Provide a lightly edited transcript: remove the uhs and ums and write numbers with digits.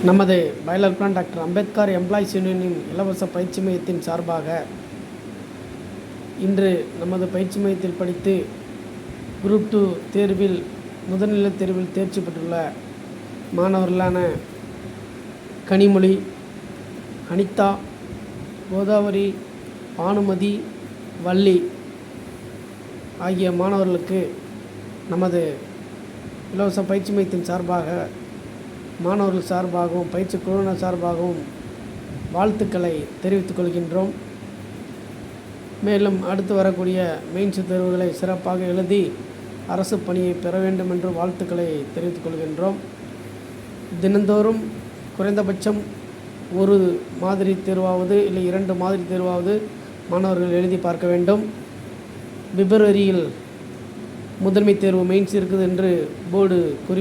நமது boiler plan doctor Ambedkar employees யூனியனின் இலவச பயிற்சி மையத்தின் சார்பாக இன்று நமது பயிற்சி மையத்தில் படித்து குரூப் 2 தேர்வில் முதல்நிலை தேர்வில் தேர்ச்சி பெற்றுள்ள மாணவர்களான கனிமொழி, அனிதா, கோதாவரி, பானுமதி, வள்ளி ஆகிய மாணவர்களுக்கு நமது இலவச பயிற்சி மையத்தின் சார்பாக, மாணவர்கள் சார்பாகவும் பயிற்சி குழுவினர் சார்பாகவும் வாழ்த்துக்களை தெரிவித்துக் கொள்கின்றோம். மேலும் அடுத்து வரக்கூடிய மெயின்ஸ் தேர்வுகளை சிறப்பாக எழுதி அரசு பணியை பெற வேண்டும் என்று வாழ்த்துக்களை தெரிவித்துக் கொள்கின்றோம். தினந்தோறும் குறைந்தபட்சம் ஒரு மாதிரி தேர்வாவது இல்லை 2 மாதிரி தேர்வாவது மாணவர்கள் எழுதி பார்க்க வேண்டும். பிப்ரவரியில் முதன்மை தேர்வு மெயின்ஸ் இருக்குது என்று போர்டு கூறியுள்ளது.